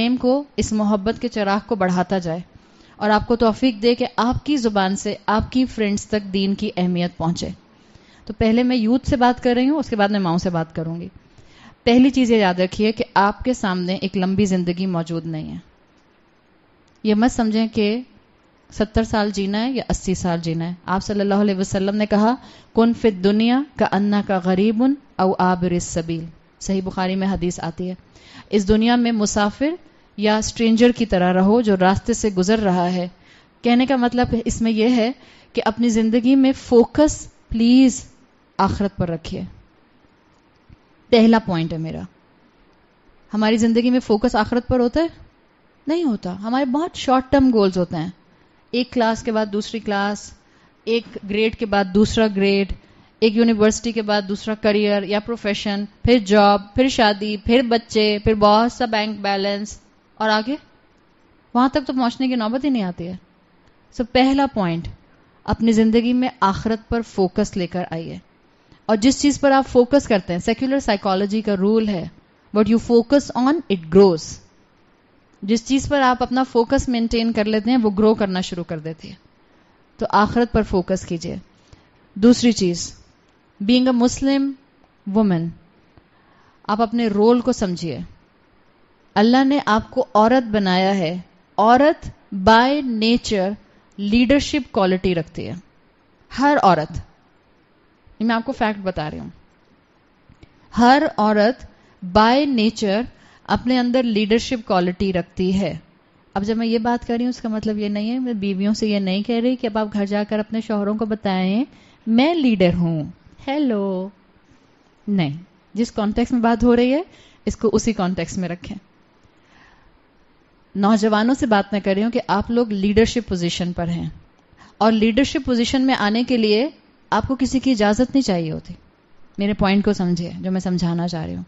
پریم کو، اس محبت کے چراغ کو بڑھاتا جائے اور آپ کو توفیق دے کہ آپ کی زبان سے آپ کی فرینڈز تک دین کی اہمیت پہنچے. تو پہلے میں یوتھ سے بات کر رہی ہوں، اس کے بعد میں ماؤں سے بات کروں گی. پہلی چیز یہ یاد رکھیے کہ آپ کے سامنے ایک لمبی زندگی موجود نہیں ہے. یہ مت سمجھیں کہ 70 سال جینا ہے یا 80 سال جینا ہے. آپ صلی اللہ علیہ وسلم نے کہا کن فی الدنیا کأنک غریب او عابر السبیل. صحیح بخاری میں حدیث آتی ہے، اس دنیا میں مسافر یا اسٹرینجر کی طرح رہو جو راستے سے گزر رہا ہے. کہنے کا مطلب اس میں یہ ہے کہ اپنی زندگی میں فوکس پلیز آخرت پر رکھیے. پہلا پوائنٹ ہے میرا. ہماری زندگی میں فوکس آخرت پر ہوتا ہے؟ نہیں ہوتا. ہمارے بہت شارٹ ٹرم گولز ہوتے ہیں، ایک کلاس کے بعد دوسری کلاس، ایک گریڈ کے بعد دوسرا گریڈ، ایک یونیورسٹی کے بعد دوسرا کریئر یا پروفیشن، پھر جاب، پھر شادی، پھر بچے، پھر بہت سا بینک بیلنس، اور آگے وہاں تک تو پہنچنے کی نوبت ہی نہیں آتی ہے. سو پہلا پوائنٹ، اپنی زندگی میں آخرت پر فوکس لے کر آئیے. اور جس چیز پر آپ فوکس کرتے ہیں، سیکولر سائیکالوجی کا رول ہے what you focus on it grows. جس چیز پر آپ اپنا فوکس مینٹین کر لیتے ہیں وہ گرو کرنا شروع کر دیتی ہے. تو آخرت پر فوکس کیجیے. دوسری چیز، بینگ اے مسلم وومن، آپ اپنے رول کو سمجھیے. اللہ نے آپ کو عورت بنایا ہے. عورت بائی نیچر لیڈرشپ کوالٹی رکھتی ہے. ہر عورت، میں آپ کو فیکٹ بتا رہی ہوں، ہر عورت بائی نیچر اپنے اندر لیڈرشپ کوالٹی رکھتی ہے. اب جب میں یہ بات کر رہی ہوں اس کا مطلب یہ نہیں ہے، میں بیویوں سے یہ نہیں کہہ رہی کہ اب آپ گھر جا کر اپنے شوہروں کو بتائیں میں لیڈر ہوں. ہیلو، نہیں. جس کانٹیکس میں بات ہو رہی ہے اس کو اسی کانٹیکس میں رکھیں. نوجوانوں سے بات میں کر رہی ہوں کہ آپ لوگ لیڈرشپ پوزیشن پر ہیں، اور لیڈرشپ پوزیشن میں آنے کے لیے آپ کو کسی کی اجازت نہیں چاہیے ہوتی. میرے پوائنٹ کو سمجھے جو میں سمجھانا چاہ رہی ہوں.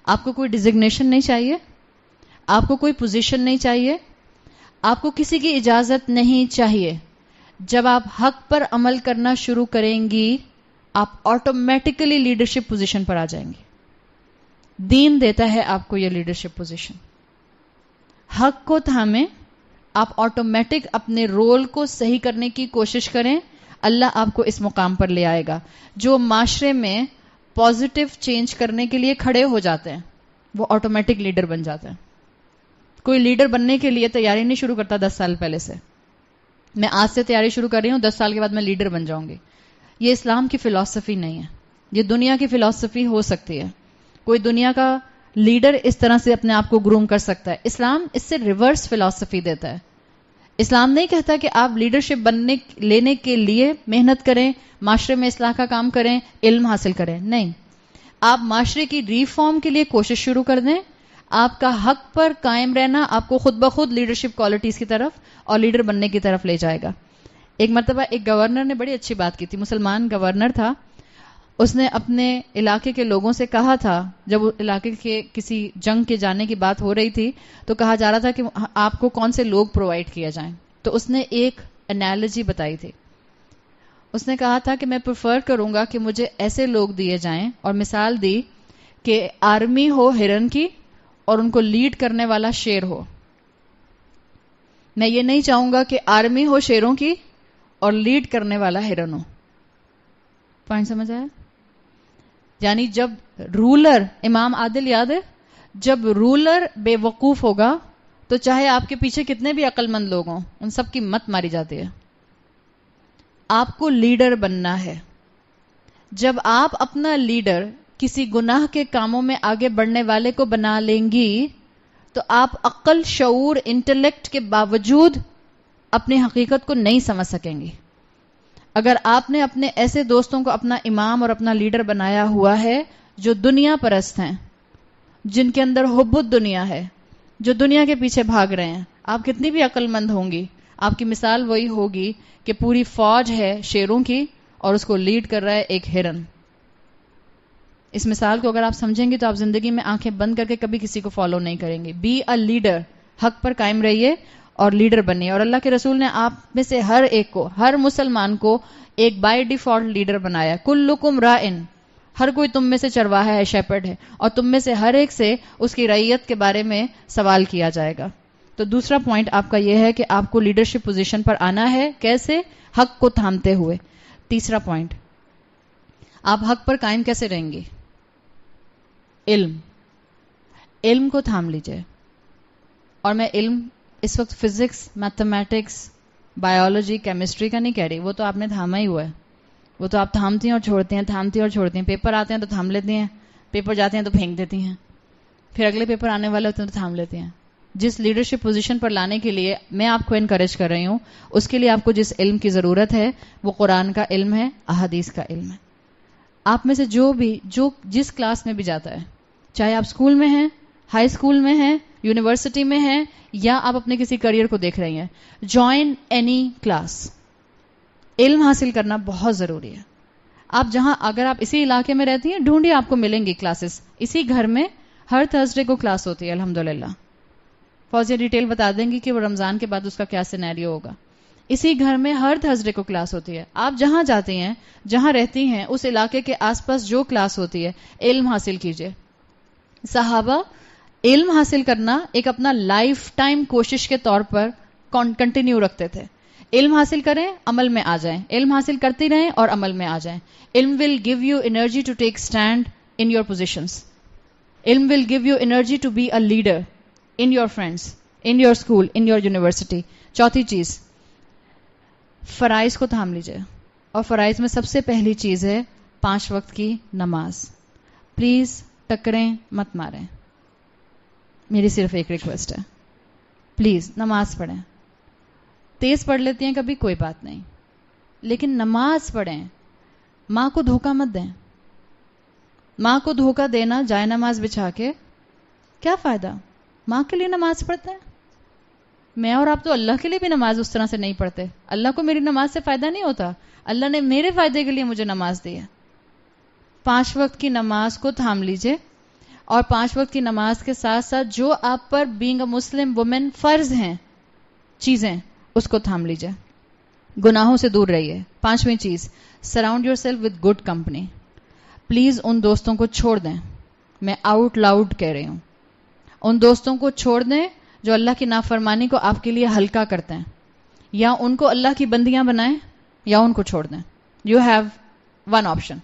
آپ کو کوئی ڈیزگنیشن نہیں چاہیے، آپ کو کوئی پوزیشن نہیں چاہیے، آپ کو کسی کی اجازت نہیں چاہیے. جب آپ حق پر عمل کرنا شروع کریں گی آپ آٹومیٹیکلی لیڈرشپ پوزیشن پر آ جائیں گے. دین دیتا ہے آپ کو یہ لیڈرشپ پوزیشن. حق کو تھامیں، آپ آٹومیٹک اپنے رول کو صحیح کرنے کی کوشش کریں، اللہ آپ کو اس مقام پر لے آئے گا. جو معاشرے میں پازیٹیو چینج کرنے کے لیے کھڑے ہو جاتے ہیں وہ آٹومیٹک لیڈر بن جاتے ہیں. کوئی لیڈر بننے کے لیے تیاری نہیں شروع کرتا 10 سال پہلے سے. میں آج سے تیاری شروع کر رہی ہوں، 10 سال کے بعد میں لیڈر بن جاؤں گی. یہ اسلام کی فلسفی نہیں ہے، یہ دنیا کی فلسفی ہو سکتی ہے. کوئی دنیا کا لیڈر اس طرح سے اپنے آپ کو گروم کر سکتا ہے. اسلام اس سے ریورس فلسفی دیتا ہے. اسلام نہیں کہتا کہ آپ لیڈرشپ لینے کے لیے محنت کریں، معاشرے میں اصلاح کا کام کریں، علم حاصل کریں. نہیں، آپ معاشرے کی ریفارم کے لیے کوشش شروع کر دیں. آپ کا حق پر قائم رہنا آپ کو خود بخود لیڈرشپ کوالٹیز کی طرف اور لیڈر بننے کی طرف لے جائے گا. ایک مرتبہ ایک گورنر نے بڑی اچھی بات کی تھی، مسلمان گورنر تھا. اس نے اپنے علاقے کے لوگوں سے کہا تھا، جب علاقے کے کسی جنگ کے جانے کی بات ہو رہی تھی تو کہا جا رہا تھا کہ آپ کو کون سے لوگ پرووائڈ کیے جائیں. تو اس نے ایک انالوجی بتائی تھی. اس نے کہا تھا کہ میں پریفر کروں گا کہ مجھے ایسے لوگ دیے جائیں، اور مثال دی کہ آرمی ہو ہرن کی اور ان کو لیڈ کرنے والا شیر ہو. میں یہ نہیں چاہوں گا کہ آرمی ہو شیروں کی اور لیڈ کرنے والا ہرن ہو. پوائنٹ سمجھ آیا؟ یعنی جب رولر، امام عادل یاد ہے، جب رولر بے وقوف ہوگا تو چاہے آپ کے پیچھے کتنے بھی عقل مند لوگ ہوں ان سب کی مت ماری جاتی ہے. آپ کو لیڈر بننا ہے. جب آپ اپنا لیڈر کسی گناہ کے کاموں میں آگے بڑھنے والے کو بنا لیں گی تو آپ عقل، شعور، انٹلیکٹ کے باوجود اپنی حقیقت کو نہیں سمجھ سکیں گی. اگر آپ نے اپنے ایسے دوستوں کو اپنا امام اور اپنا لیڈر بنایا ہوا ہے جو دنیا پرست ہیں، جن کے اندر حب الدنیا ہے، جو دنیا کے پیچھے بھاگ رہے ہیں، آپ کتنی بھی عقل مند ہوں گی آپ کی مثال وہی ہوگی کہ پوری فوج ہے شیروں کی اور اس کو لیڈ کر رہا ہے ایک ہرن. اس مثال کو اگر آپ سمجھیں گے تو آپ زندگی میں آنکھیں بند کر کے کبھی کسی کو فالو نہیں کریں گے. بی اے لیڈر، حق پر قائم رہیے اور لیڈر بنیے. اور اللہ کے رسول نے آپ میں سے ہر ایک کو، ہر مسلمان کو ایک بائی ڈیفالٹ لیڈر بنایا. کلکم رائن، ہر کوئی تم میں سے چرواہا ہے، شیپرڈ ہے، اور تم میں سے ہر ایک سے اس کی رعیت کے بارے میں سوال کیا جائے گا. تو دوسرا پوائنٹ آپ کا یہ ہے کہ آپ کو لیڈرشپ پوزیشن پر آنا ہے. کیسے؟ حق کو تھامتے ہوئے. تیسرا پوائنٹ، آپ حق پر قائم کیسے رہیں گے؟ علم کو تھام لیجئے. اور میں علم اس وقت فزکس، میتھمیٹکس، بایولوجی، کیمسٹری کا نہیں کہہ رہی، وہ تو آپ نے تھاما ہی ہوا ہے. وہ تو آپ تھامتی ہیں اور چھوڑتی ہیں، تھامتی ہیں اور چھوڑتی ہیں. پیپر آتے ہیں تو تھام لیتی ہیں، پیپر جاتے ہیں تو پھینک دیتی ہیں، پھر اگلے پیپر آنے والے ہوتے ہیں تو تھام لیتے ہیں. جس لیڈرشپ پوزیشن پر لانے کے لیے میں آپ کو انکریج کر رہی ہوں، اس کے لیے آپ کو جس علم کی ضرورت ہے وہ قرآن کا علم ہے، احادیث کا علم ہے. آپ میں سے جو جس کلاس میں بھی جاتا ہے، چاہے آپ اسکول میں ہیں، ہائی اسکول میں ہیں، یونیورسٹی میں ہیں، یا آپ اپنے کسی کریئر کو دیکھ رہی ہیں، جوائن اینی کلاس. علم حاصل کرنا بہت ضروری ہے. آپ جہاں، اگر آپ اسی علاقے میں رہتی ہیں، ڈھونڈی، آپ کو ملیں گی کلاسز. اسی گھر میں ہر تھرسڈے کو کلاس ہوتی ہے الحمدللہ. فوزیہ ڈیٹیل بتا دیں گی کہ وہ رمضان کے بعد اس کا کیا سینیریو ہوگا. اسی گھر میں ہر تھرسڈے کو کلاس ہوتی ہے. آپ جہاں جاتی ہیں، جہاں رہتی ہیں، اس علاقے کے آس پاس جو کلاس ہوتی ہے، علم حاصل کیجئے. صحابہ علم حاصل کرنا ایک اپنا لائف ٹائم کوشش کے طور پر کنٹینیو رکھتے تھے. علم حاصل کریں، عمل میں آ جائیں. علم حاصل کرتی رہیں اور عمل میں آ جائیں. علم will give you energy to take stand in your positions. علم will give you energy to be a leader in your friends, in your school, in your university. چوتھی چیز، فرائض کو تھام لیجئے. اور فرائض میں سب سے پہلی چیز ہے 5 وقت کی نماز. پلیز ٹکریں مت ماریں، میری صرف ایک ریکویسٹ ہے. پلیز نماز پڑھیں. تیز پڑھ لیتی ہیں کبھی، کوئی بات نہیں، لیکن نماز پڑھیں. ماں کو دھوکہ مت دیں. ماں کو دھوکہ دینا جائے نماز بچھا کے کیا فائدہ؟ ماں کے لیے نماز پڑھتے ہیں. میں اور آپ تو اللہ کے لیے بھی نماز اس طرح سے نہیں پڑھتے. اللہ کو میری نماز سے فائدہ نہیں ہوتا، اللہ نے میرے فائدے کے لیے مجھے نماز دی ہے. 5 وقت کی نماز کو تھام لیجئے. اور 5 وقت کی نماز کے ساتھ ساتھ جو آپ پر بینگ اے مسلم وومن فرض ہیں چیزیں، اس کو تھام لیجئے. گناہوں سے دور رہیے. 5ویں چیز، surround yourself with good company. Please ان دوستوں کو چھوڑ دیں. میں آؤٹ لاؤڈ کہہ رہی ہوں، ان دوستوں کو چھوڑ دیں جو اللہ کی نافرمانی کو آپ کے لیے ہلکا کرتے ہیں. یا ان کو اللہ کی بندیاں بنائیں یا ان کو چھوڑ دیں. You have one option.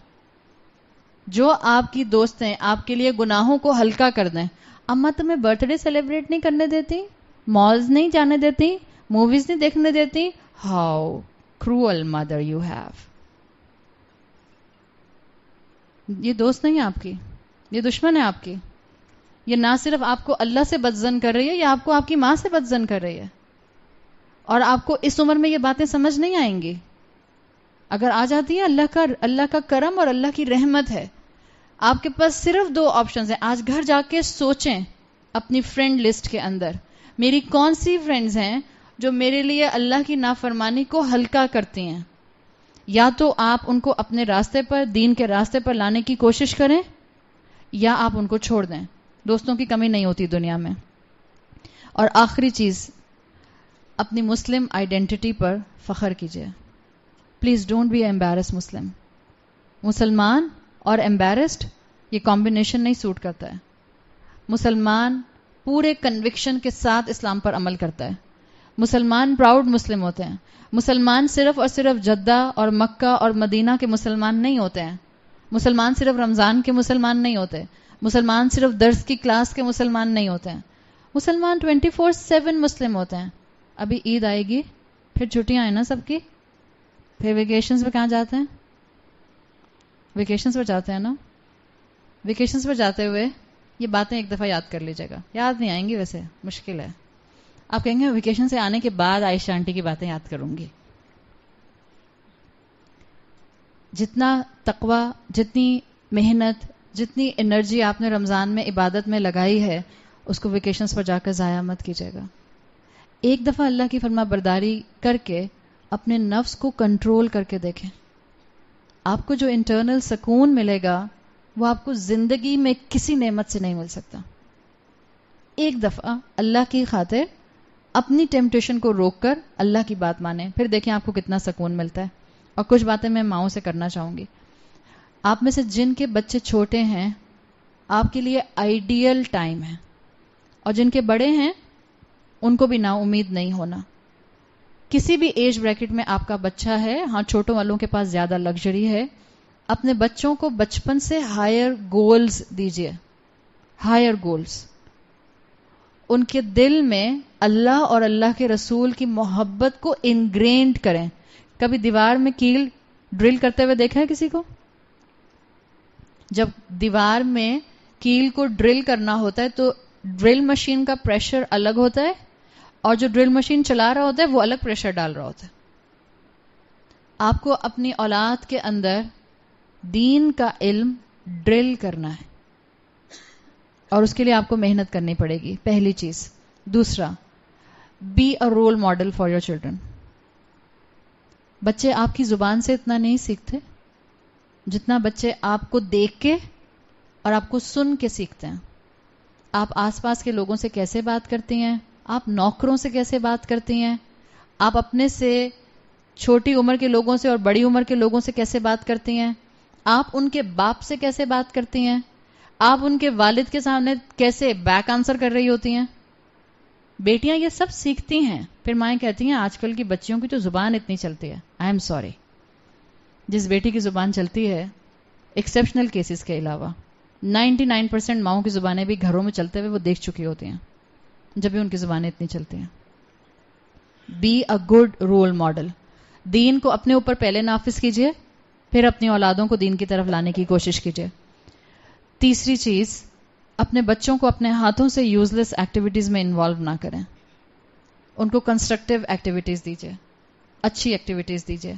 جو آپ کی دوستیں آپ کے لیے گناہوں کو ہلکا کر دیں. اما تمہیں برتھ ڈے سیلیبریٹ نہیں کرنے دیتی، مالز نہیں جانے دیتی، موویز نہیں دیکھنے دیتی. How cruel mother you have. یہ دوست نہیں ہے آپ کی، یہ دشمن ہے آپ کی. یہ نہ صرف آپ کو اللہ سے بدظن کر رہی ہے، یہ آپ کو آپ کی ماں سے بدظن کر رہی ہے. اور آپ کو اس عمر میں یہ باتیں سمجھ نہیں آئیں گی. اگر آ جاتی ہیں، اللہ کا کرم اور اللہ کی رحمت ہے. آپ کے پاس صرف 2 آپشنز ہیں. آج گھر جا کے سوچیں اپنی فرینڈ لسٹ کے اندر میری کون سی فرینڈز ہیں جو میرے لیے اللہ کی نافرمانی کو ہلکا کرتی ہیں. یا تو آپ ان کو اپنے راستے پر، دین کے راستے پر لانے کی کوشش کریں، یا آپ ان کو چھوڑ دیں. دوستوں کی کمی نہیں ہوتی دنیا میں. اور آخری چیز، اپنی مسلم آئیڈینٹی پر فخر کیجیے. پلیز ڈونٹ بی ایمبیرس مسلم. مسلمان اور ایمبیرسڈ، یہ کمبینیشن نہیں سوٹ کرتا ہے. مسلمان پورے کنوکشن کے ساتھ اسلام پر عمل کرتا ہے. مسلمان پراؤڈ مسلم ہوتے ہیں. مسلمان صرف اور صرف جدہ اور مکہ اور مدینہ کے مسلمان نہیں ہوتے ہیں. مسلمان صرف رمضان کے مسلمان نہیں ہوتے. مسلمان صرف درس کی کلاس کے مسلمان نہیں ہوتے ہیں. مسلمان 24/7 مسلم ہوتے ہیں. ابھی عید آئے گی، پھر چھٹیاں ہیں نا سب کی، پھر ویکیشنز پہ کہاں جاتے ہیں؟ ویکیشنز پر جاتے ہیں نا. ویکیشنز پر جاتے ہوئے یہ باتیں ایک دفعہ یاد کر لیجیے گا. یاد نہیں آئیں گی، ویسے مشکل ہے. آپ کہیں گے ویکیشن سے آنے کے بعد عائشہ آنٹی کی باتیں یاد کروں گی. جتنا تقوی، جتنی محنت، جتنی انرجی آپ نے رمضان میں عبادت میں لگائی ہے، اس کو ویکیشنز پر جا کر ضائع مت کیجیے گا. ایک دفعہ اللہ کی فرما برداری کر کے اپنے نفس کو کنٹرول کر کے دیکھیں. آپ کو جو انٹرنل سکون ملے گا وہ آپ کو زندگی میں کسی نعمت سے نہیں مل سکتا. ایک دفعہ اللہ کی خاطر اپنی ٹیمپٹیشن کو روک کر اللہ کی بات مانیں، پھر دیکھیں آپ کو کتنا سکون ملتا ہے. اور کچھ باتیں میں ماؤں سے کرنا چاہوں گی. آپ میں سے جن کے بچے چھوٹے ہیں آپ کے لیے آئیڈیل ٹائم ہے، اور جن کے بڑے ہیں ان کو بھی نا امید نہیں ہونا. کسی بھی ایج بریکٹ میں آپ کا بچہ ہے، ہاں چھوٹوں والوں کے پاس زیادہ لگژری ہے، اپنے بچوں کو بچپن سے ہائر گولز دیجیے. ہائر گولز، ان کے دل میں اللہ اور اللہ کے رسول کی محبت کو انگرینڈ کریں. کبھی دیوار میں کیل ڈرل کرتے ہوئے دیکھا ہے کسی کو؟ جب دیوار میں کیل کو ڈرل کرنا ہوتا ہے تو ڈرل مشین کا پریشر الگ ہوتا ہے، اور جو ڈرل مشین چلا رہا ہوتا ہے وہ الگ پریشر ڈال رہا ہوتا ہے. آپ کو اپنی اولاد کے اندر دین کا علم ڈرل کرنا ہے، اور اس کے لیے آپ کو محنت کرنی پڑے گی، پہلی چیز. دوسرا، be a role model for your children. بچے آپ کی زبان سے اتنا نہیں سیکھتے جتنا بچے آپ کو دیکھ کے اور آپ کو سن کے سیکھتے ہیں. آپ آس پاس کے لوگوں سے کیسے بات کرتی ہیں، آپ نوکروں سے کیسے بات کرتی ہیں، آپ اپنے سے چھوٹی عمر کے لوگوں سے اور بڑی عمر کے لوگوں سے کیسے بات کرتی ہیں، آپ ان کے باپ سے کیسے بات کرتی ہیں، آپ ان کے والد کے سامنے کیسے بیک آنسر کر رہی ہوتی ہیں. بیٹیاں یہ سب سیکھتی ہیں. پھر مائیں کہتی ہیں آج کل کی بچیوں کی تو زبان اتنی چلتی ہے. آئی ایم سوری، جس بیٹی کی زبان چلتی ہے ایکسیپشنل کیسز کے علاوہ 99% ماؤں کی زبانیں بھی گھروں میں چلتے ہوئے وہ دیکھ چکی ہوتی ہیں، جب بھی ان کی زبانیں اتنی چلتی ہیں. Be a good role model. دین کو اپنے اوپر پہلے نافذ کیجئے، پھر اپنی اولادوں کو دین کی طرف لانے کی کوشش کیجئے. تیسری چیز، اپنے بچوں کو اپنے ہاتھوں سے یوز لیس ایکٹیویٹیز میں انوالو نہ کریں. ان کو کنسٹرکٹیو ایکٹیویٹیز دیجئے، اچھی ایکٹیویٹیز دیجئے.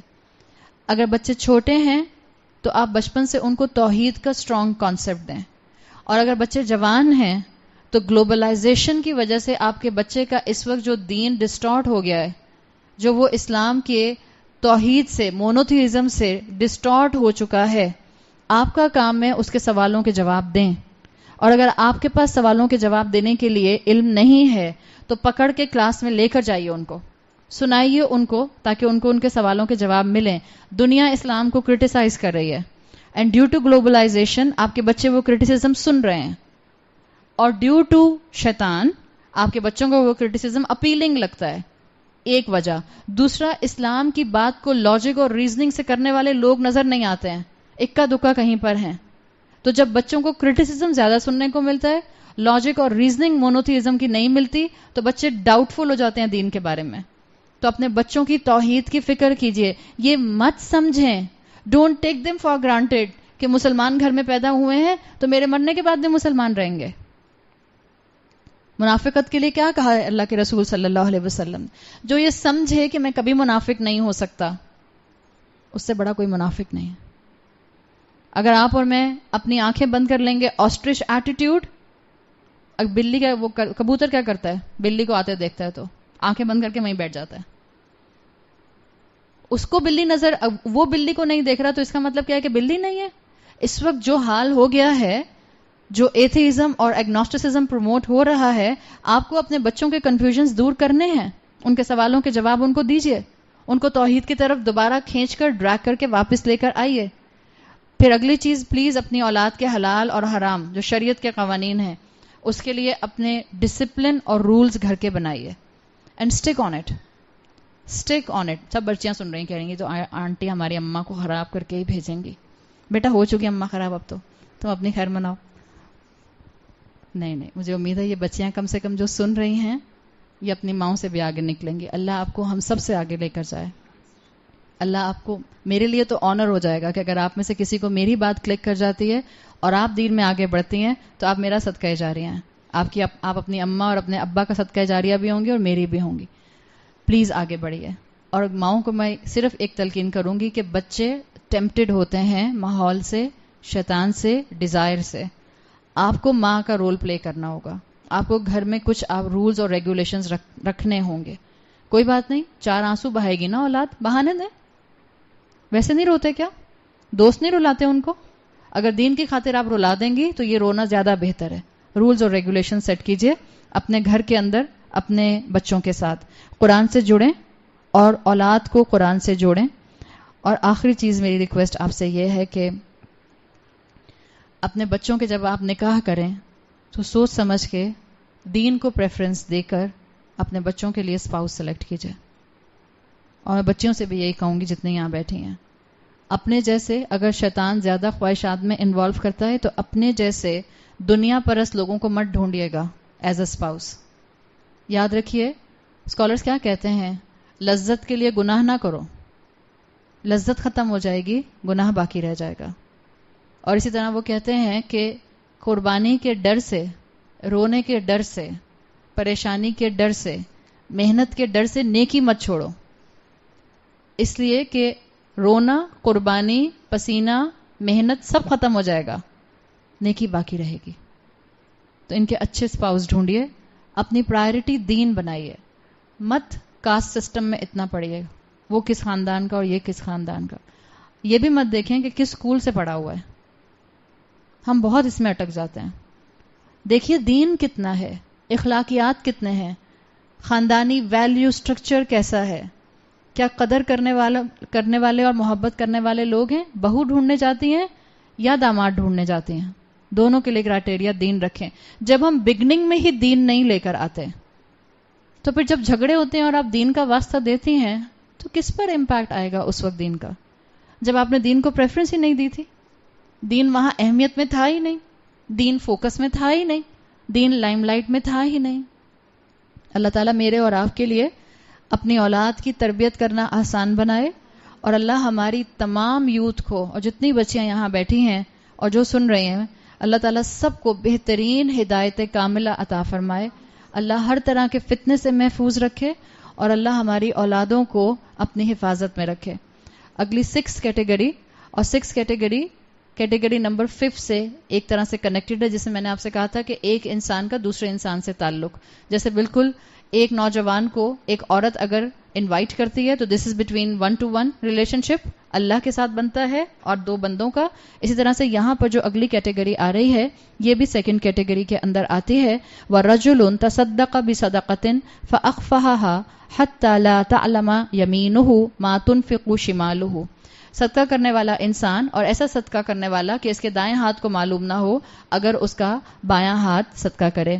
اگر بچے چھوٹے ہیں تو آپ بچپن سے ان کو توحید کا اسٹرانگ کانسیپٹ دیں، اور اگر بچے جوان ہیں تو گلوبلائزیشن کی وجہ سے آپ کے بچے کا اس وقت جو دین ڈسٹارٹ ہو گیا ہے، جو وہ اسلام کے توحید سے، مونوتھیزم سے ڈسٹارٹ ہو چکا ہے، آپ کا کام ہے اس کے سوالوں کے جواب دیں. اور اگر آپ کے پاس سوالوں کے جواب دینے کے لیے علم نہیں ہے تو پکڑ کے کلاس میں لے کر جائیے، ان کو سنائیے ان کو، تاکہ ان کو ان کے سوالوں کے جواب ملیں. دنیا اسلام کو کرٹیسائز کر رہی ہے، اینڈ ڈیو ٹو گلوبلائزیشن آپ کے بچے وہ کرٹیسزم سن رہے ہیں، اور ڈیو ٹو شیطان آپ کے بچوں کو وہ کرٹیسزم اپیلنگ لگتا ہے. ایک وجہ. دوسرا، اسلام کی بات کو لاجک اور ریزننگ سے کرنے والے لوگ نظر نہیں آتے ہیں، اکا دکا کہیں پر ہیں. تو جب بچوں کو کرٹیسزم زیادہ سننے کو ملتا ہے، لاجک اور ریزننگ مونوتھیزم کی نہیں ملتی، تو بچے ڈاؤٹ فل ہو جاتے ہیں دین کے بارے میں. تو اپنے بچوں کی توحید کی فکر کیجئے. یہ مت سمجھیں، don't take them for granted کہ مسلمان گھر میں پیدا ہوئے ہیں تو میرے مرنے کے بعد بھی مسلمان رہیں گے. منافقت کے لیے کیا کہا ہے اللہ کے رسول صلی اللہ علیہ وسلم؟ جو یہ سمجھے کہ میں کبھی منافق نہیں ہو سکتا، اس سے بڑا کوئی منافق نہیں ہے. اگر آپ اور میں اپنی آنکھیں بند کر لیں گے آسٹرچ ایٹیٹیوڈ، بلی کا وہ کبوتر کیا کرتا ہے؟ بلی کو آتے دیکھتا ہے تو آنکھیں بند کر کے وہیں بیٹھ جاتا ہے. اس کو بلی نظر، وہ بلی کو نہیں دیکھ رہا، تو اس کا مطلب کیا ہے کہ بلی نہیں ہے. اس وقت جو حال ہو گیا ہے، جو ایتھیزم اور ایگنوسٹسزم پروموٹ ہو رہا ہے، آپ کو اپنے بچوں کے کنفیوژنز دور کرنے ہیں. ان کے سوالوں کے جواب ان کو دیجئے، ان کو توحید کی طرف دوبارہ کھینچ کر ڈریگ کر کے واپس لے کر آئیے. پھر اگلی چیز، پلیز اپنی اولاد کے حلال اور حرام جو شریعت کے قوانین ہیں، اس کے لیے اپنے ڈسپلن اور رولز گھر کے بنائیے. And stick on it, stick on it. سب بچیاں سن رہی کہہ رہی ہیں تو آنٹی ہماری اماں کو خراب کر کے ہی بھیجیں گی. بیٹا ہو چکی اماں خراب، اب تو تم اپنی خیر مناؤ. نہیں، مجھے امید ہے یہ بچیاں کم سے کم جو سن رہی ہیں یہ اپنی ماؤں سے بھی آگے نکلیں گی. اللہ آپ کو ہم سب سے آگے لے کر جائے. اللہ آپ کو، میرے لیے تو آنر ہو جائے گا کہ اگر آپ میں سے کسی کو میری بات کلک کر جاتی ہے اور آپ دین میں آگے بڑھتی ہیں تو آپ میرا صدقہ جاریہ ہیں. آپ اپنی اماں اور اپنے ابا کا صدقہ جاریہ بھی ہوں گی اور میری بھی ہوں گی. پلیز آگے بڑھیے. اور ماؤں کو میں صرف ایک تلقین کروں گی کہ بچے ٹیمپٹڈ ہوتے ہیں ماحول سے، شیطان سے، ڈیزائر سے. آپ کو ماں کا رول پلے کرنا ہوگا. آپ کو گھر میں کچھ آپ رولز اور ریگولیشنز رکھنے ہوں گے. کوئی بات نہیں، 4 آنسو بہائے گی نا اولاد، بہانے دیں. ویسے نہیں روتے کیا؟ دوست نہیں رلاتے ان کو؟ اگر دین کی خاطر آپ رلا دیں گی تو یہ رونا زیادہ بہتر ہے. رولز اور ریگولیشن سیٹ کیجئے اپنے گھر کے اندر اپنے بچوں کے ساتھ. قرآن سے جڑیں اور اولاد کو قرآن سے جوڑیں. اور آخری چیز میری ریکویسٹ آپ سے یہ ہے کہ اپنے بچوں کے جب آپ نکاح کریں تو سوچ سمجھ کے دین کو پریفرنس دے کر اپنے بچوں کے لیے اسپاؤس سلیکٹ کیجیے. اور میں بچیوں سے بھی یہی کہوں گی جتنے یہاں بیٹھی ہیں, اپنے جیسے اگر شیطان زیادہ خواہشات میں انوالو کرتا ہے تو اپنے جیسے دنیا پرست لوگوں کو مت ڈھونڈیے گا ایز اے اسپاؤس. یاد رکھیے اسکالرس کیا کہتے ہیں, لذت کے لیے گناہ نہ کرو, لذت ختم ہو جائے گی, گناہ باقی رہ جائے گا. اور اسی طرح وہ کہتے ہیں کہ قربانی کے ڈر سے, رونے کے ڈر سے, پریشانی کے ڈر سے, محنت کے ڈر سے نیکی مت چھوڑو, اس لیے کہ رونا, قربانی, پسینہ, محنت سب ختم ہو جائے گا, نیکی باقی رہے گی. تو ان کے اچھے اسپاؤس ڈھونڈیے, اپنی پرائرٹی دین بنائیے, مت کاسٹ سسٹم میں اتنا پڑھیے وہ کس خاندان کا اور یہ کس خاندان کا. یہ بھی مت دیکھیں کہ کس اسکول سے پڑھا ہوا ہے, ہم بہت اس میں اٹک جاتے ہیں. دیکھیے دین کتنا ہے, اخلاقیات کتنے ہیں, خاندانی ویلیو سٹرکچر کیسا ہے, کیا قدر کرنے والے اور محبت کرنے والے لوگ ہیں, بہو ڈھونڈنے جاتی ہیں یا داماد ڈھونڈنے جاتی ہیں, دونوں کے لیے کرائٹیریا دین رکھیں. جب ہم بگننگ میں ہی دین نہیں لے کر آتے تو پھر جب جھگڑے ہوتے ہیں اور آپ دین کا واسطہ دیتی ہیں تو کس پر امپیکٹ آئے گا اس وقت دین کا, جب آپ نے دین کو پریفرنس ہی نہیں دی تھی, دین وہاں اہمیت میں تھا ہی نہیں, دین فوکس میں تھا ہی نہیں, دین لائم لائٹ میں تھا ہی نہیں. اللہ تعالیٰ میرے اور آپ کے لیے اپنی اولاد کی تربیت کرنا آسان بنائے, اور اللہ ہماری تمام یوتھ کو اور جتنی بچیاں یہاں بیٹھی ہیں اور جو سن رہے ہیں, اللہ تعالیٰ سب کو بہترین ہدایت کاملہ عطا فرمائے. اللہ ہر طرح کے فتنے سے محفوظ رکھے اور اللہ ہماری اولادوں کو اپنی حفاظت میں رکھے. اگلی 6 کیٹیگری, اور 6 کیٹیگری نمبر 5 سے ایک طرح سے کنیکٹڈ ہے, جسے میں نے آپ سے کہا تھا کہ ایک انسان کا دوسرے انسان سے تعلق, جیسے بالکل ایک نوجوان کو ایک عورت اگر انوائٹ کرتی ہے تو دس از بٹوین 1 to 1 ریلیشن شپ, اللہ کے ساتھ بنتا ہے اور 2 بندوں کا. اسی طرح سے یہاں پر جو اگلی کیٹیگری آ رہی ہے یہ بھی 2nd کیٹیگری کے اندر آتی ہے. وَرَجُلٌ تَصَدَّقَ بِصَدَقَةٍ فَأَخْفَهَا حَتَّى لَا تَعْلَمَ يَمِينُهُ مَا تُنْفِقُ شِمَالُهُ. صدقہ کرنے والا انسان, اور ایسا صدقہ کرنے والا کہ اس کے دائیں ہاتھ کو معلوم نہ ہو اگر اس کا بایاں ہاتھ صدقہ کرے.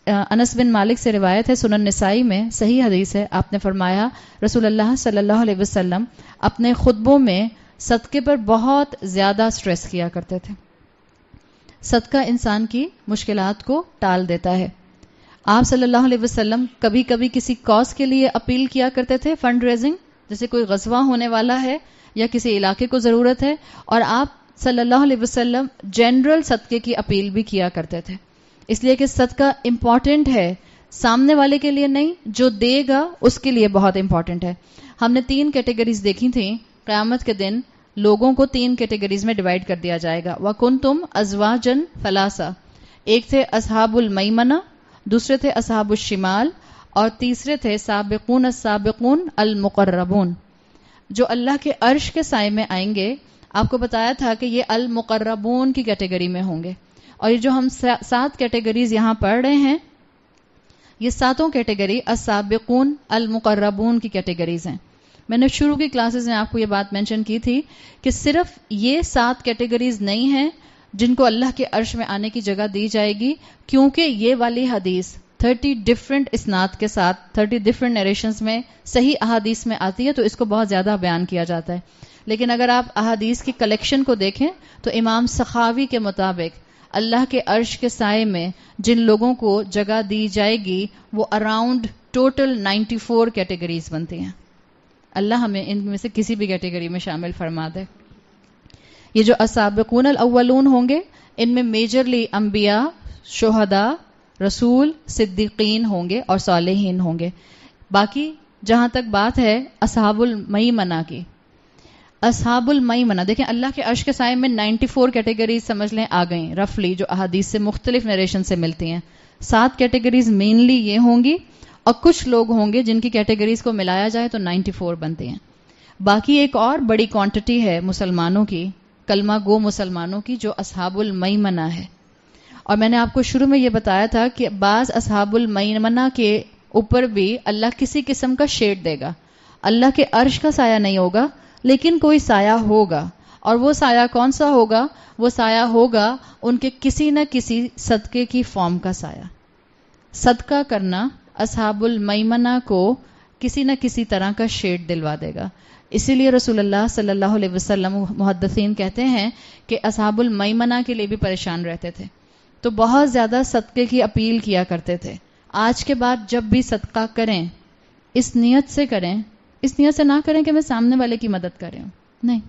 انس بن مالک سے روایت ہے, سنن نسائی میں صحیح حدیث ہے, آپ نے فرمایا رسول اللہ صلی اللہ علیہ وسلم اپنے خطبوں میں صدقے پر بہت زیادہ سٹریس کیا کرتے تھے. صدقہ انسان کی مشکلات کو ٹال دیتا ہے. آپ صلی اللہ علیہ وسلم کبھی کبھی کسی کاز کے لیے اپیل کیا کرتے تھے, فنڈ ریزنگ, جیسے کوئی غزوہ ہونے والا ہے یا کسی علاقے کو ضرورت ہے, اور آپ صلی اللہ علیہ وسلم جنرل صدقے کی اپیل بھی کیا کرتے تھے. اس لیے کہ صدقہ امپورٹنٹ ہے, سامنے والے کے لیے نہیں, جو دے گا اس کے لیے بہت امپورٹنٹ ہے. ہم نے 3 کیٹیگریز دیکھی تھیں. قیامت کے دن لوگوں کو 3 کیٹیگریز میں ڈیوائڈ کر دیا جائے گا. وَكُنْتُمْ أَزْوَاجًا ثَلَاثَةً, ایک تھے اصحاب المیمنہ, دوسرے تھے اصحاب الشمال, اور تیسرے تھے سابقون السابقون المقربون, جو اللہ کے عرش کے سائے میں آئیں گے. آپ کو بتایا تھا کہ یہ المقربون کی کیٹیگری میں ہوں گے. اور یہ جو ہم 7 کیٹیگریز یہاں پڑھ رہے ہیں, یہ 7 کیٹیگری السابقون المقربون کی کیٹیگریز ہیں. میں نے شروع کی کلاسز میں آپ کو یہ بات مینشن کی تھی کہ صرف یہ 7 کیٹیگریز نہیں ہیں جن کو اللہ کے عرش میں آنے کی جگہ دی جائے گی, کیونکہ یہ والی حدیث 30 ڈفرنٹ اسناد کے ساتھ 30 ڈفرنٹ نیریشنز میں صحیح احادیث میں آتی ہے, تو اس کو بہت زیادہ بیان کیا جاتا ہے. لیکن اگر آپ احادیث کی کلیکشن کو دیکھیں تو امام سخاوی کے مطابق اللہ کے عرش کے سائے میں جن لوگوں کو جگہ دی جائے گی وہ اراؤنڈ ٹوٹل 94 کیٹیگریز بنتی ہیں. اللہ ہمیں ان میں سے کسی بھی کیٹیگری میں شامل فرما دے. یہ جو السابقون الاولون ہوں گے, ان میں میجرلی انبیاء, شہداء, رسول, صدیقین ہوں گے اور صالحین ہوں گے. باقی جہاں تک بات ہے اصحاب المیمنہ کی, اصحاب المیمنہ دیکھیں اللہ کے عرش کے سائے میں 94 کیٹیگریز سمجھ لیں آ گئیں رفلی, جو احادیث سے مختلف نیریشن سے ملتی ہیں. 7 کیٹیگریز مینلی یہ ہوں گی, اور کچھ لوگ ہوں گے جن کی کیٹیگریز کو ملایا جائے تو 94 بنتے ہیں. باقی ایک اور بڑی کوانٹٹی ہے مسلمانوں کی, کلمہ گو مسلمانوں کی, جو اصحاب المیمنہ ہے. اور میں نے آپ کو شروع میں یہ بتایا تھا کہ بعض اصحاب المیمنہ کے اوپر بھی اللہ کسی قسم کا شیڈ دے گا. اللہ کے عرش کا سایہ نہیں ہوگا لیکن کوئی سایہ ہوگا, اور وہ سایہ کون سا ہوگا؟ وہ سایہ ہوگا ان کے کسی نہ کسی صدقے کی فارم کا سایہ. صدقہ کرنا اصحاب المیمنہ کو کسی نہ کسی طرح کا شیڈ دلوا دے گا. اسی لیے رسول اللہ صلی اللہ علیہ وسلم محدثین کہتے ہیں کہ اصحاب المیمنہ کے لیے بھی پریشان رہتے تھے، تو بہت زیادہ صدقے کی اپیل کیا کرتے تھے. آج کے بعد جب بھی صدقہ کریں اس نیت سے کریں، اس نیت سے نہ کریں کہ میں سامنے والے کی مدد کر رہی ہوں، نہیں.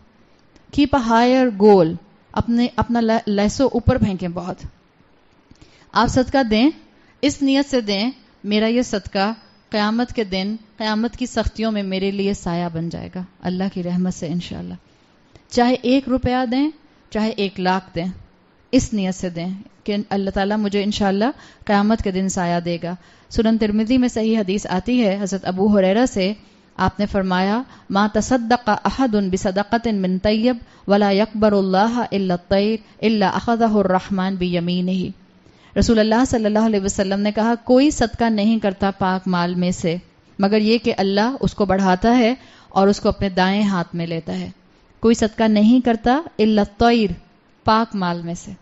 کیپ اے ہائر گول، اپنا لیسو اوپر پھینکیں بہت. آپ صدقہ دیں، اس نیت سے دیں میرا یہ صدقہ قیامت کے دن، قیامت کی سختیوں میں میرے لیے سایہ بن جائے گا اللہ کی رحمت سے انشاءاللہ. چاہے 1 روپیہ دیں، چاہے 1 لاکھ دیں، اس نیت سے دیں کہ اللہ تعالیٰ مجھے انشاءاللہ قیامت کے دن سایہ دے گا. سنن ترمذی میں صحیح حدیث آتی ہے حضرت ابو ہریرہ سے، آپ نے فرمایا ما تصدق احد بصدقۃ من طیب ولا يقبل اللہ الا الطیر الا اخذہ الرحمن بیمینہ. رسول اللہ صلی اللہ علیہ وسلم نے کہا کوئی صدقہ نہیں کرتا پاک مال میں سے مگر یہ کہ اللہ اس کو بڑھاتا ہے اور اس کو اپنے دائیں ہاتھ میں لیتا ہے. کوئی صدقہ نہیں کرتا الا الطیر، پاک مال میں سے.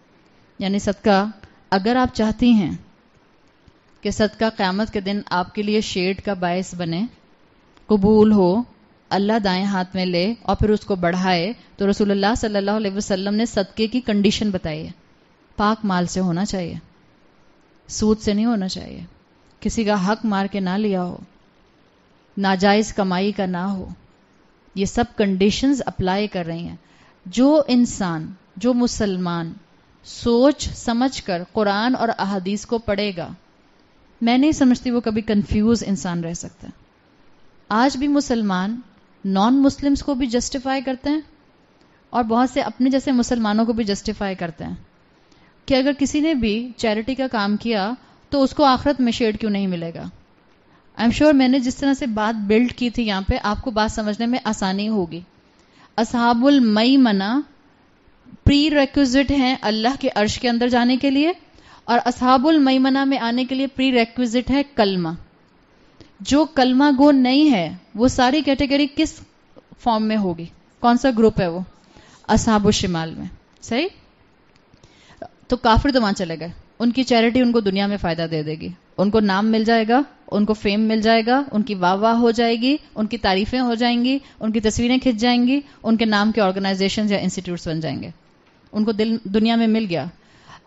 یعنی صدقہ اگر آپ چاہتی ہیں کہ صدقہ قیامت کے دن آپ کے لیے شیڈ کا باعث بنے، قبول ہو، اللہ دائیں ہاتھ میں لے اور پھر اس کو بڑھائے، تو رسول اللہ صلی اللہ علیہ وسلم نے صدقے کی کنڈیشن بتائی ہے. پاک مال سے ہونا چاہیے، سود سے نہیں ہونا چاہیے، کسی کا حق مار کے نہ لیا ہو، ناجائز کمائی کا نہ ہو. یہ سب کنڈیشنز اپلائی کر رہی ہیں. جو انسان، جو مسلمان سوچ سمجھ کر قرآن اور احادیث کو پڑھے گا، میں نہیں سمجھتی وہ کبھی کنفیوز انسان رہ سکتا. آج بھی مسلمان نان مسلمز کو بھی جسٹیفائی کرتے ہیں اور بہت سے اپنے جیسے مسلمانوں کو بھی جسٹیفائی کرتے ہیں کہ اگر کسی نے بھی چیریٹی کا کام کیا تو اس کو آخرت میں شیڈ کیوں نہیں ملے گا. آئی ایم شیور میں نے جس طرح سے بات بلڈ کی تھی یہاں پہ آپ کو بات سمجھنے میں آسانی ہوگی. اصحاب المیمنہ پری ریکوزٹ ہیں اللہ کے عرش کے اندر جانے کے لیے، اور اصحاب المیمنہ میں آنے کے لیے پری ریکوزٹ ہے کلمہ. جو کلمہ گو نہیں ہے وہ ساری کیٹیگری کس فارم میں ہوگی؟ کون سا گروپ ہے وہ؟ اصحاب الشمال میں. صحیح؟ تو کافر تو وہاں چلے گئے، ان کی چیریٹی ان کو دنیا میں فائدہ دے دے گی، ان کو نام مل جائے گا، ان کو فیم مل جائے گا، ان کی واہ واہ ہو جائے گی، ان کی تعریفیں ہو جائیں گی، ان کی تصویریں کھنچ جائیں گی، ان کے نام کے آرگنائزیشنز یا انسٹیٹیوٹس بن جائیں گے، ان کو دنیا میں مل گیا.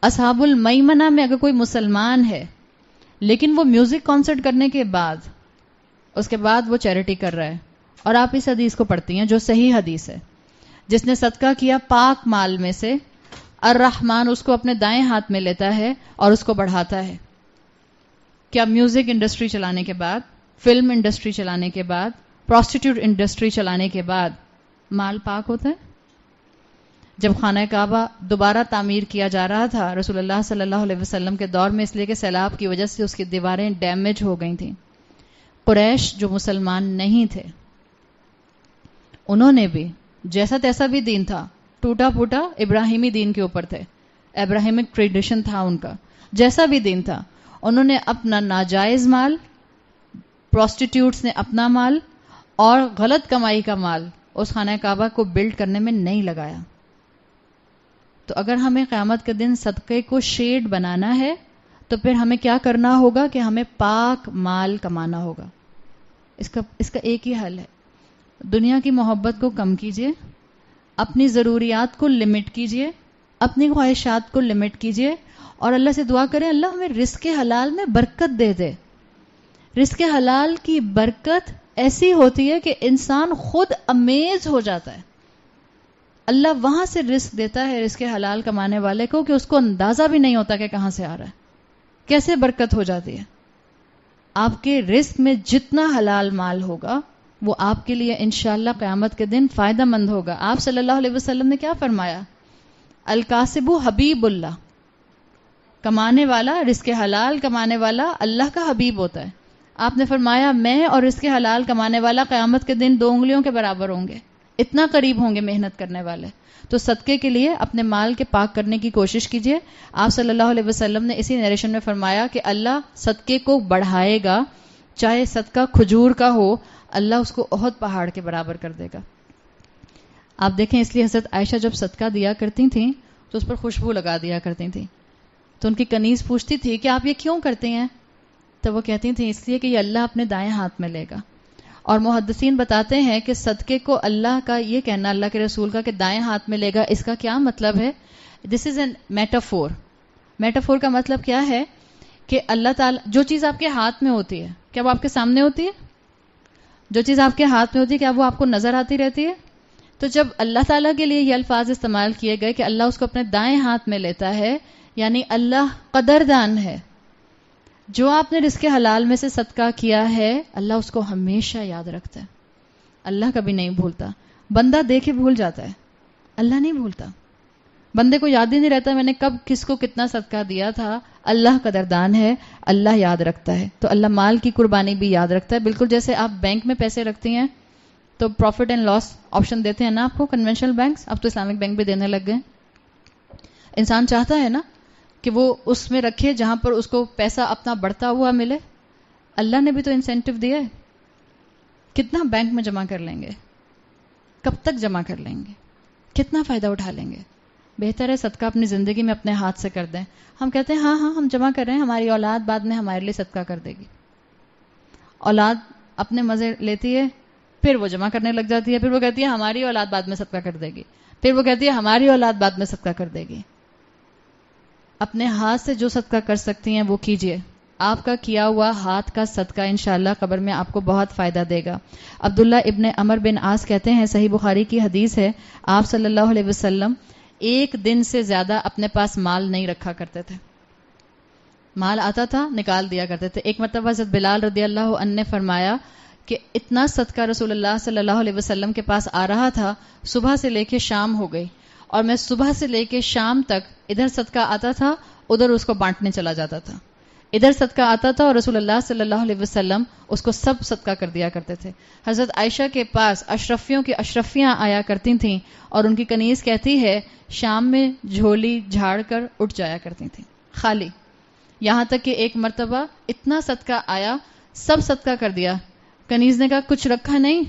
اصحاب المیمنہ میں اگر کوئی مسلمان ہے لیکن وہ میوزک کانسرٹ کرنے کے بعد اس کے بعد وہ چیریٹی کر رہا ہے، اور آپ اس حدیث کو پڑھتی ہیں جو صحیح حدیث ہے، جس نے صدقہ کیا پاک مال میں سے، الرحمن اس کو اپنے دائیں ہاتھ میں لیتا ہے اور اس کو بڑھاتا ہے. کیا میوزک انڈسٹری چلانے کے بعد، فلم انڈسٹری چلانے کے بعد، پروسٹیٹیوٹ انڈسٹری چلانے کے بعد مال پاک ہوتا ہے؟ جب خانہ کعبہ دوبارہ تعمیر کیا جا رہا تھا رسول اللہ صلی اللہ علیہ وسلم کے دور میں، اس لیے کہ سیلاب کی وجہ سے اس کی دیواریں ڈیمیج ہو گئی تھیں، قریش جو مسلمان نہیں تھے انہوں نے بھی جیسا تیسا بھی دین تھا، ٹوٹا پھوٹا ابراہیمی دین کے اوپر تھے، ابراہیمک ٹریڈیشن تھا ان کا، جیسا بھی دین تھا، انہوں نے اپنا ناجائز مال، پروسٹیٹیوٹس نے اپنا مال اور غلط کمائی کا مال اس خانہ کعبہ کو بلڈ کرنے میں نہیں لگایا. تو اگر ہمیں قیامت کے دن صدقے کو شیڈ بنانا ہے تو پھر ہمیں کیا کرنا ہوگا کہ ہمیں پاک مال کمانا ہوگا. اس کا ایک ہی حل ہے، دنیا کی محبت کو کم کیجیے، اپنی ضروریات کو لمٹ کیجیے، اپنی خواہشات کو لمٹ کیجیے، اور اللہ سے دعا کریں اللہ ہمیں رزق حلال میں برکت دے دے. رزق حلال کی برکت ایسی ہوتی ہے کہ انسان خود امیز ہو جاتا ہے. اللہ وہاں سے رزق دیتا ہے رزق حلال کمانے والے کو کہ اس کو اندازہ بھی نہیں ہوتا کہ کہاں سے آ رہا ہے، کیسے برکت ہو جاتی ہے. آپ کے رزق میں جتنا حلال مال ہوگا وہ آپ کے لیے انشاءاللہ قیامت کے دن فائدہ مند ہوگا. آپ صلی اللہ علیہ وسلم نے کیا فرمایا؟ الکاسب حبیب اللہ، کمانے والا، رزق حلال کمانے والا اللہ کا حبیب ہوتا ہے. آپ نے فرمایا میں اور رزق حلال کمانے والا قیامت کے دن 2 انگلیوں کے برابر ہوں گے، اتنا قریب ہوں گے محنت کرنے والے. تو صدقے کے لیے اپنے مال کے پاک کرنے کی کوشش کیجیے. آپ صلی اللہ علیہ وسلم نے اسی نیریشن میں فرمایا کہ اللہ صدقے کو بڑھائے گا، چاہے صدقہ کھجور کا ہو، اللہ اس کو احد پہاڑ کے برابر کر دے گا. آپ دیکھیں اس لیے حضرت عائشہ جب صدقہ دیا کرتی تھیں تو اس پر خوشبو لگا دیا کرتی تھیں. تو ان کی کنیز پوچھتی تھی کہ آپ یہ کیوں کرتے ہیں؟ تو وہ کہتی تھیں اس لیے کہ یہ اللہ اپنے دائیں ہاتھ میں لے گا. اور محدثین بتاتے ہیں کہ صدقے کو اللہ کا یہ کہنا اللہ کے رسول کا کہ دائیں ہاتھ میں لے گا، اس کا کیا مطلب ہے؟ دس از این میٹافور. میٹافور کا مطلب کیا ہے کہ اللہ تعالیٰ جو چیز آپ کے ہاتھ میں ہوتی ہے کیا وہ آپ کے سامنے ہوتی ہے؟ جو چیز آپ کے ہاتھ میں ہوتی ہے کیا وہ آپ کو نظر آتی رہتی ہے؟ تو جب اللہ تعالیٰ کے لیے یہ الفاظ استعمال کیے گئے کہ اللہ اس کو اپنے دائیں ہاتھ میں لیتا ہے، یعنی اللہ قدردان ہے. جو آپ نے رزق حلال میں سے صدقہ کیا ہے اللہ اس کو ہمیشہ یاد رکھتا ہے، اللہ کبھی نہیں بھولتا. بندہ دیکھے بھول جاتا ہے، اللہ نہیں بھولتا. بندے کو یاد ہی نہیں رہتا میں نے کب کس کو کتنا صدقہ دیا تھا. اللہ قدردان ہے، اللہ یاد رکھتا ہے. تو اللہ مال کی قربانی بھی یاد رکھتا ہے. بالکل جیسے آپ بینک میں پیسے رکھتی ہیں تو پروفٹ اینڈ لاس آپشن دیتے ہیں نا آپ کو کنونشنل بینکس، اب تو اسلامک بینک بھی دینے لگ گئے. انسان چاہتا ہے نا کہ وہ اس میں رکھے جہاں پر اس کو پیسہ اپنا بڑھتا ہوا ملے. اللہ نے بھی تو انسینٹو دیا ہے. کتنا بینک میں جمع کر لیں گے، کب تک جمع کر لیں گے، کتنا فائدہ اٹھا لیں گے. بہتر ہے صدقہ اپنی زندگی میں اپنے ہاتھ سے کر دیں. ہم کہتے ہیں ہاں ہم جمع کر رہے ہیں، ہماری اولاد بعد میں ہمارے لیے صدقہ کر دے گی. اولاد اپنے مزے لیتی ہے، پھر وہ جمع کرنے لگ جاتی ہے، پھر وہ کہتی ہے ہماری اولاد بعد میں صدقہ کر دے گی، پھر وہ کہتی ہے ہماری اولاد بعد میں صدقہ کر دے گی. اپنے ہاتھ سے جو صدقہ کر سکتی ہیں وہ کیجئے. آپ کا کیا ہوا ہاتھ کا صدقہ انشاءاللہ قبر میں آپ کو بہت فائدہ دے گا. عبداللہ ابن عمر بن عاص کہتے ہیں، صحیح بخاری کی حدیث ہے، آپ صلی اللہ علیہ وسلم ایک دن سے زیادہ اپنے پاس مال نہیں رکھا کرتے تھے. مال آتا تھا نکال دیا کرتے تھے. ایک مرتبہ حضرت بلال رضی اللہ عنہ نے فرمایا کہ اتنا صدقہ رسول اللہ صلی اللہ علیہ وسلم کے پاس آ رہا تھا، صبح سے لے کے شام ہو گئی اور میں صبح سے لے کے شام تک ادھر صدقہ آتا تھا ادھر اس کو بانٹنے چلا جاتا تھا. ادھر صدقہ آتا تھا اور رسول اللہ صلی اللہ علیہ وسلم اس کو سب صدقہ کر دیا کرتے تھے. حضرت عائشہ کے پاس اشرفیوں کی اشرفیاں آیا کرتی تھیں اور ان کی کنیز کہتی ہے شام میں جھولی جھاڑ کر اٹھ جایا کرتی تھیں خالی. یہاں تک کہ ایک مرتبہ اتنا صدقہ آیا سب صدقہ کر دیا. کنیز نے کہا کچھ رکھا نہیں؟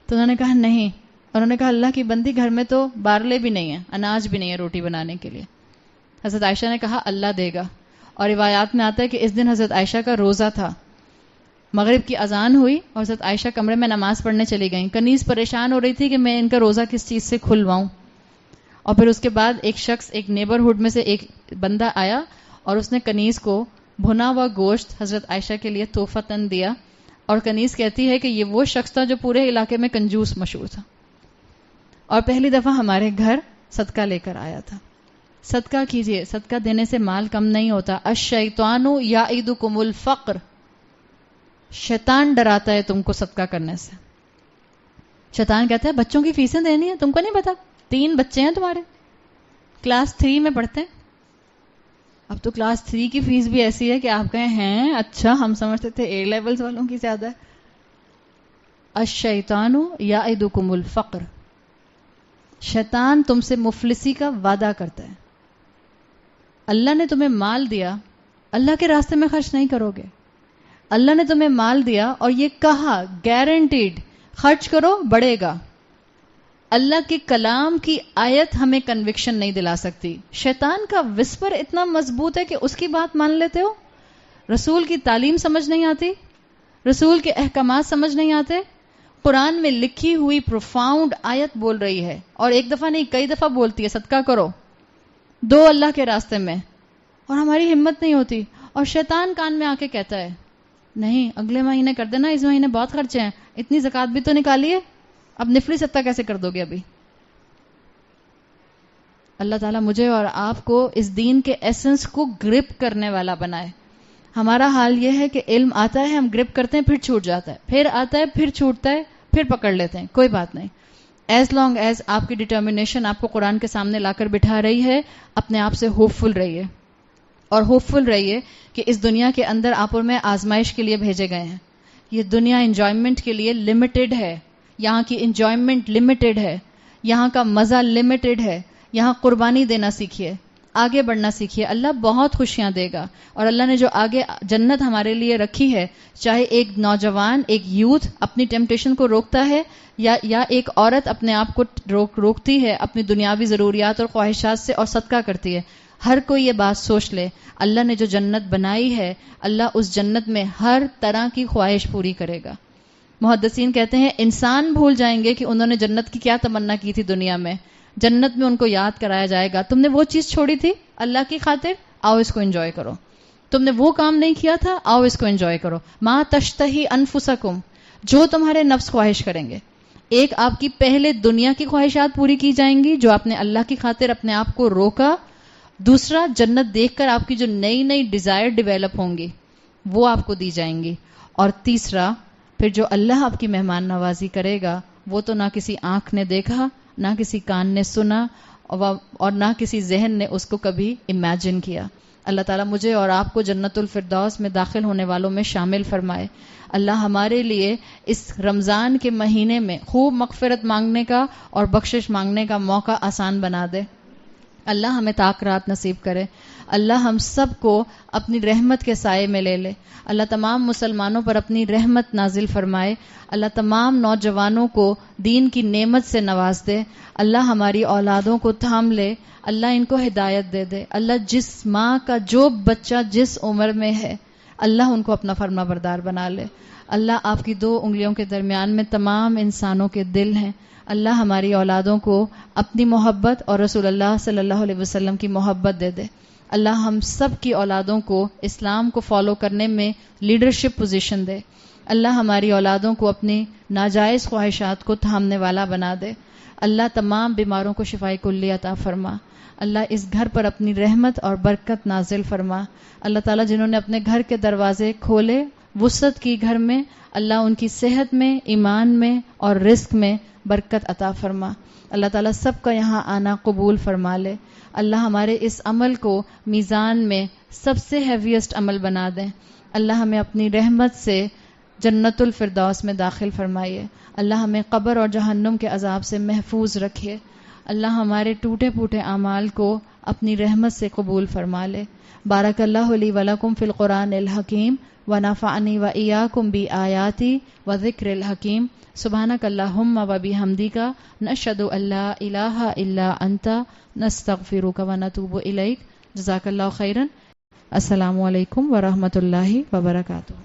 تو انہوں نے کہا نہیں. انہوں نے کہا اللہ کی بندی گھر میں تو بارلے بھی نہیں ہے، اناج بھی نہیں ہے روٹی بنانے کے لیے. حضرت عائشہ نے کہا اللہ دے گا. اور روایات میں آتا ہے کہ اس دن حضرت عائشہ کا روزہ تھا. مغرب کی اذان ہوئی اور حضرت عائشہ کمرے میں نماز پڑھنے چلی گئیں. کنیز پریشان ہو رہی تھی کہ میں ان کا روزہ کس چیز سے کھلواؤں. اور پھر اس کے بعد ایک شخص ایک نیبرہڈ میں سے ایک بندہ آیا اور اس نے کنیز کو بھنا ہوا گوشت حضرت عائشہ کے لیے تحفتاً دیا. اور کنیز کہتی ہے کہ یہ وہ شخص تھا جو پورے علاقے میں کنجوس مشہور تھا اور پہلی دفعہ ہمارے گھر صدقہ لے کر آیا تھا. صدقہ کیجئے، صدقہ دینے سے مال کم نہیں ہوتا. الشیطان یعدکم الفقر، شیطان ڈراتا ہے تم کو صدقہ کرنے سے. شیطان کہتا ہے بچوں کی فیسیں دینی ہیں، تم کو نہیں پتا 3 بچے ہیں تمہارے، کلاس 3 میں پڑھتے ہیں. اب تو کلاس 3 کی فیس بھی ایسی ہے کہ آپ کہیں ہیں اچھا ہم سمجھتے تھے اے لیولز والوں کی زیادہ ہے. الشیطان یعدکم الفقر، شیطان تم سے مفلسی کا وعدہ کرتا ہے. اللہ نے تمہیں مال دیا، اللہ کے راستے میں خرچ نہیں کرو گے. اللہ نے تمہیں مال دیا اور یہ کہا گارنٹیڈ خرچ کرو بڑھے گا. اللہ کے کلام کی آیت ہمیں کنوکشن نہیں دلا سکتی. شیطان کا وسپر اتنا مضبوط ہے کہ اس کی بات مان لیتے ہو. رسول کی تعلیم سمجھ نہیں آتی، رسول کے احکامات سمجھ نہیں آتے. قرآن میں لکھی ہوئی پروفاؤنڈ آیت بول رہی ہے اور ایک دفعہ نہیں کئی دفعہ بولتی ہے صدقہ کرو، دو اللہ کے راستے میں، اور ہماری ہمت نہیں ہوتی. اور شیطان کان میں آ کے کہتا ہے نہیں اگلے مہینے کر دینا، اس مہینے بہت خرچے ہیں، اتنی زکوٰۃ بھی تو نکالیے، اب نفلی صدقہ کیسے کر دو گے ابھی. اللہ تعالیٰ مجھے اور آپ کو اس دین کے ایسنس کو گرپ کرنے والا بنائے. ہمارا حال یہ ہے کہ علم آتا ہے ہم گرپ کرتے ہیں پھر چھوٹ جاتا ہے، پھر آتا ہے پھر چھوٹتا ہے پھر پکڑ لیتے ہیں. کوئی بات نہیں، ایز لانگ ایز آپ کی ڈٹرمنیشن آپ کو قرآن کے سامنے لا کر بٹھا رہی ہے، اپنے آپ سے ہوپ فل رہیے اور ہوپ فل رہیے کہ اس دنیا کے اندر آپ اور میں آزمائش کے لیے بھیجے گئے ہیں. یہ دنیا انجوائمنٹ کے لیے لمیٹڈ ہے، یہاں کی انجوائمنٹ لمیٹڈ ہے، یہاں کا مزہ لمیٹڈ ہے. یہاں قربانی دینا سیکھیے. آگے بڑھنا سیکھیے. اللہ بہت خوشیاں دے گا. اور اللہ نے جو آگے جنت ہمارے لیے رکھی ہے، چاہے ایک نوجوان، ایک یوتھ اپنی ٹیمپٹیشن کو روکتا ہے یا ایک عورت اپنے آپ کو روکتی ہے اپنی دنیاوی ضروریات اور خواہشات سے اور صدقہ کرتی ہے، ہر کوئی یہ بات سوچ لے، اللہ نے جو جنت بنائی ہے، اللہ اس جنت میں ہر طرح کی خواہش پوری کرے گا. محدثین کہتے ہیں انسان بھول جائیں گے کہ انہوں نے جنت کی کیا تمنا کی تھی دنیا میں. جنت میں ان کو یاد کرایا جائے گا، تم نے وہ چیز چھوڑی تھی اللہ کی خاطر، آؤ اس کو انجوائے کرو. تم نے وہ کام نہیں کیا تھا، آؤ اس کو انجوائے کرو. ما تشتہی انفسکم، جو تمہارے نفس خواہش کریں گے. ایک آپ کی پہلے دنیا کی خواہشات پوری کی جائیں گی جو آپ نے اللہ کی خاطر اپنے آپ کو روکا. دوسرا، جنت دیکھ کر آپ کی جو نئی نئی ڈیزائر ڈیویلپ ہوں گی وہ آپ کو دی جائیں گی. اور تیسرا، پھر جو اللہ آپ کی مہمان نوازی کرے گا وہ تو نہ کسی آنکھ نے دیکھا، نہ کسی کان نے سنا، اور نہ کسی ذہن نے اس کو کبھی امیجن کیا. اللہ تعالیٰ مجھے اور آپ کو جنت الفردوس میں داخل ہونے والوں میں شامل فرمائے. اللہ ہمارے لیے اس رمضان کے مہینے میں خوب مغفرت مانگنے کا اور بخشش مانگنے کا موقع آسان بنا دے. اللہ ہمیں طاق رات نصیب کرے. اللہ ہم سب کو اپنی رحمت کے سائے میں لے لے. اللہ تمام مسلمانوں پر اپنی رحمت نازل فرمائے. اللہ تمام نوجوانوں کو دین کی نعمت سے نواز دے. اللہ ہماری اولادوں کو تھام لے. اللہ ان کو ہدایت دے دے. اللہ جس ماں کا جو بچہ جس عمر میں ہے اللہ ان کو اپنا فرما بردار بنا لے. اللہ آپ کی 2 انگلیوں کے درمیان میں تمام انسانوں کے دل ہیں. اللہ ہماری اولادوں کو اپنی محبت اور رسول اللہ صلی اللہ علیہ وسلم کی محبت دے دے. اللہ ہم سب کی اولادوں کو اسلام کو فالو کرنے میں لیڈرشپ پوزیشن دے. اللہ ہماری اولادوں کو اپنی ناجائز خواہشات کو تھامنے والا بنا دے. اللہ تمام بیماروں کو شفائے کلی عطا فرما. اللہ اس گھر پر اپنی رحمت اور برکت نازل فرما. اللہ تعالیٰ جنہوں نے اپنے گھر کے دروازے کھولے، وسعت کی گھر میں، اللہ ان کی صحت میں، ایمان میں اور رزق میں برکت عطا فرما. اللہ تعالیٰ سب کا یہاں آنا قبول فرما لے. اللہ ہمارے اس عمل کو میزان میں سب سے ہیویسٹ عمل بنا دیں. اللہ ہمیں اپنی رحمت سے جنت الفردوس میں داخل فرمائیے. اللہ ہمیں قبر اور جہنم کے عذاب سے محفوظ رکھیے. اللہ ہمارے ٹوٹے پھوٹے اعمال کو اپنی رحمت سے قبول فرما لے. بارک اللہ لی ولکم فی القرآن الحکیم ونفعنی وإیاکم بآیاتی وذکر الحکیم. سبحانک اللہم وبحمدک نشہد ان لا الہ الا انت نستغفرک ونتوب الیک. جزاک اللہ خیرا. السلام علیکم ورحمۃ اللہ وبرکاتہ.